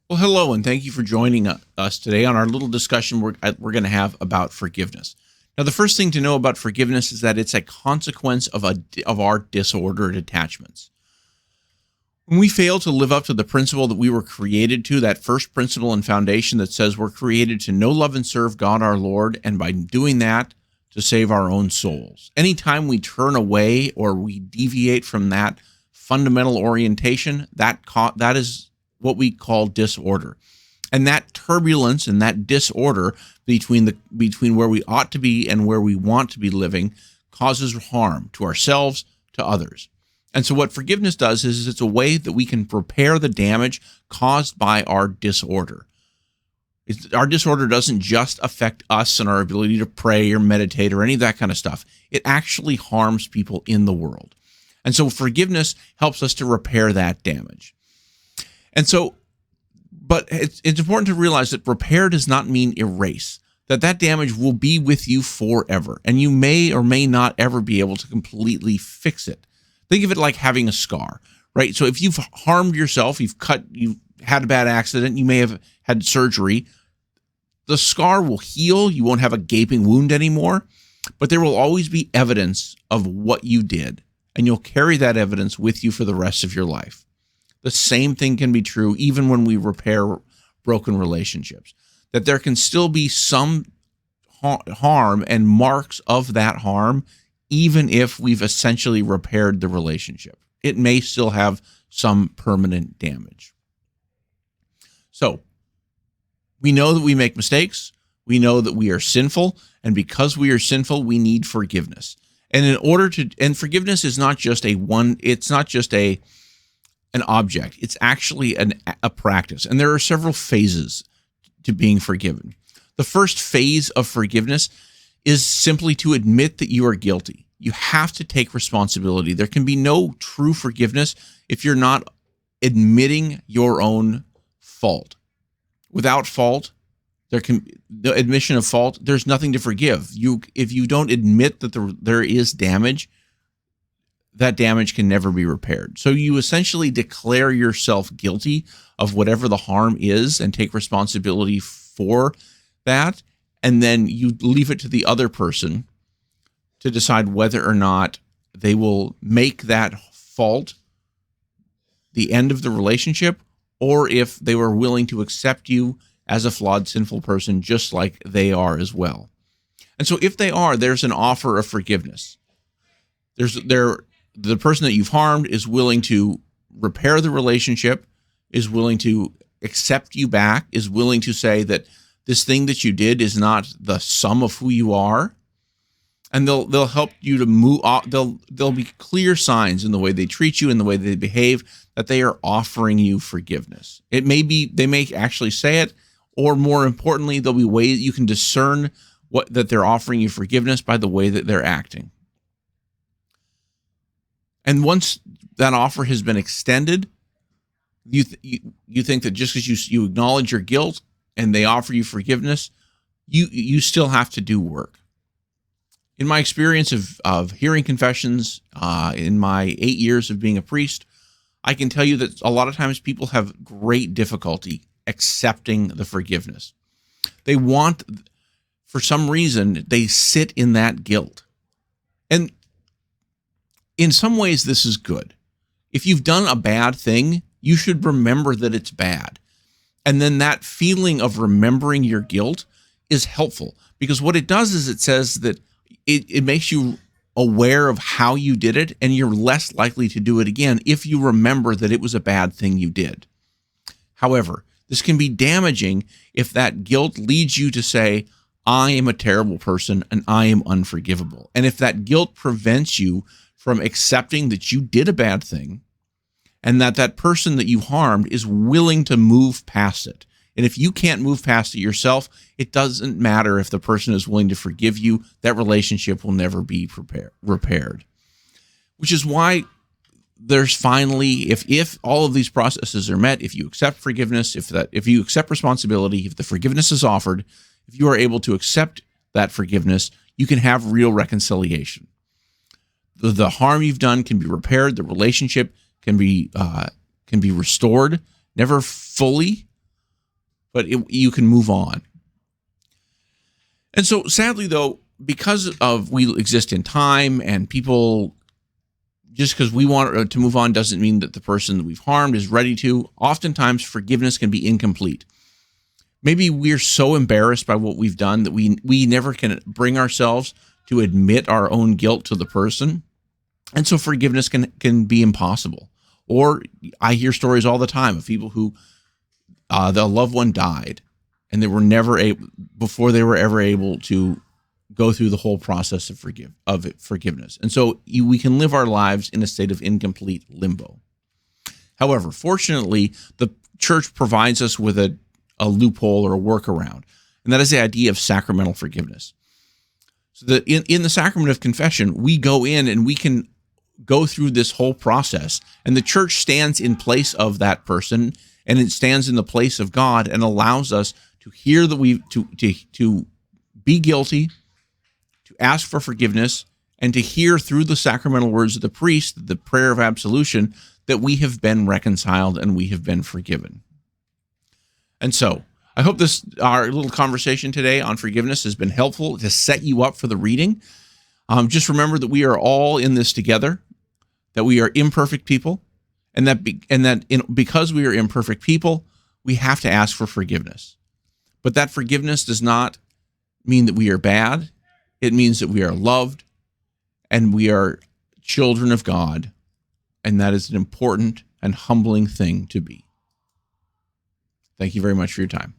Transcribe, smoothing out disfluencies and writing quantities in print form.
Well, hello, and thank you for joining us today on our little discussion we're going to have about forgiveness. Now, the first thing to know about forgiveness is that it's a consequence of our disordered attachments. When we fail to live up to the principle that we were created to, that first principle and foundation that says we're created to know, love, and serve God our Lord, and by doing that, to save our own souls. Anytime we turn away or we deviate from that fundamental orientation, that is what we call disorder. And that turbulence and that disorder between where we ought to be and where we want to be living causes harm to ourselves, to others. And so what forgiveness does is it's a way that we can repair the damage caused by our disorder. Our disorder doesn't just affect us and our ability to pray or meditate or any of that kind of stuff. It actually harms people in the world. And so forgiveness helps us to repair that damage. And so, but it's important to realize that repair does not mean erase, that damage will be with you forever, and you may or may not ever be able to completely fix it. Think of it like having a scar, right? So if you've harmed yourself, you've had a bad accident, you may have had surgery, the scar will heal, you won't have a gaping wound anymore, but there will always be evidence of what you did, and you'll carry that evidence with you for the rest of your life. The same thing can be true even when we repair broken relationships, that there can still be some harm and marks of that harm, even if we've essentially repaired the relationship. It may still have some permanent damage. So we know that we make mistakes. We know that we are sinful. And because we are sinful, we need forgiveness. And forgiveness is not just an object. It's actually a practice. And there are several phases to being forgiven. The first phase of forgiveness is simply to admit that you are guilty. You have to take responsibility. There can be no true forgiveness if you're not admitting your own fault. Without fault, the admission of fault, there's nothing to forgive. If you don't admit that there is damage, that damage can never be repaired. So you essentially declare yourself guilty of whatever the harm is and take responsibility for that. And then you leave it to the other person to decide whether or not they will make that fault the end of the relationship, or if they were willing to accept you as a flawed, sinful person, just like they are as well. And so if they are, there's an offer of forgiveness. The person that you've harmed is willing to repair the relationship, is willing to accept you back, is willing to say that this thing that you did is not the sum of who you are. And they'll help you to move. There'll be clear signs in the way they treat you, in the way they behave, that they are offering you forgiveness. They may actually say it, or more importantly, there'll be ways you can discern that they're offering you forgiveness by the way that they're acting. And once that offer has been extended, you think that just because you acknowledge your guilt and they offer you forgiveness, you still have to do work. In my experience of hearing confessions, in my 8 years of being a priest, I can tell you that a lot of times people have great difficulty accepting the forgiveness. For some reason, they sit in that guilt. And in some ways, this is good. If you've done a bad thing, you should remember that it's bad. And then that feeling of remembering your guilt is helpful, because what it does is it says that it makes you aware of how you did it, and you're less likely to do it again if you remember that it was a bad thing you did. However, this can be damaging if that guilt leads you to say, I am a terrible person and I am unforgivable. And if that guilt prevents you from accepting that you did a bad thing and that person that you harmed is willing to move past it. And if you can't move past it yourself, it doesn't matter if the person is willing to forgive you. That relationship will never be repaired. Which is why there's finally, if all of these processes are met, if you accept forgiveness, if you accept responsibility, if the forgiveness is offered, if you are able to accept that forgiveness, you can have real reconciliation. The harm you've done can be repaired. The relationship can be restored, never fully, but you can move on. And so sadly, though, because of we exist in time and people, just because we want to move on doesn't mean that the person that we've harmed is ready to. Oftentimes, forgiveness can be incomplete. Maybe we're so embarrassed by what we've done that we never can bring ourselves to admit our own guilt to the person. And so forgiveness can be impossible. Or I hear stories all the time of people who the loved one died and they were never able, before they were ever able to go through the whole process of forgiveness. And so we can live our lives in a state of incomplete limbo. However, fortunately, the church provides us with a loophole or a workaround, and that is the idea of sacramental forgiveness. So that in the sacrament of confession, we go in and we can go through this whole process, and the church stands in place of that person, and it stands in the place of God and allows us to hear that to be guilty, to ask for forgiveness, and to hear through the sacramental words of the priest, the prayer of absolution, that we have been reconciled and we have been forgiven. And so I hope our little conversation today on forgiveness has been helpful to set you up for the reading. Just remember that we are all in this together, that we are imperfect people, and that because we are imperfect people, we have to ask for forgiveness. But that forgiveness does not mean that we are bad. It means that we are loved and we are children of God, and that is an important and humbling thing to be. Thank you very much for your time.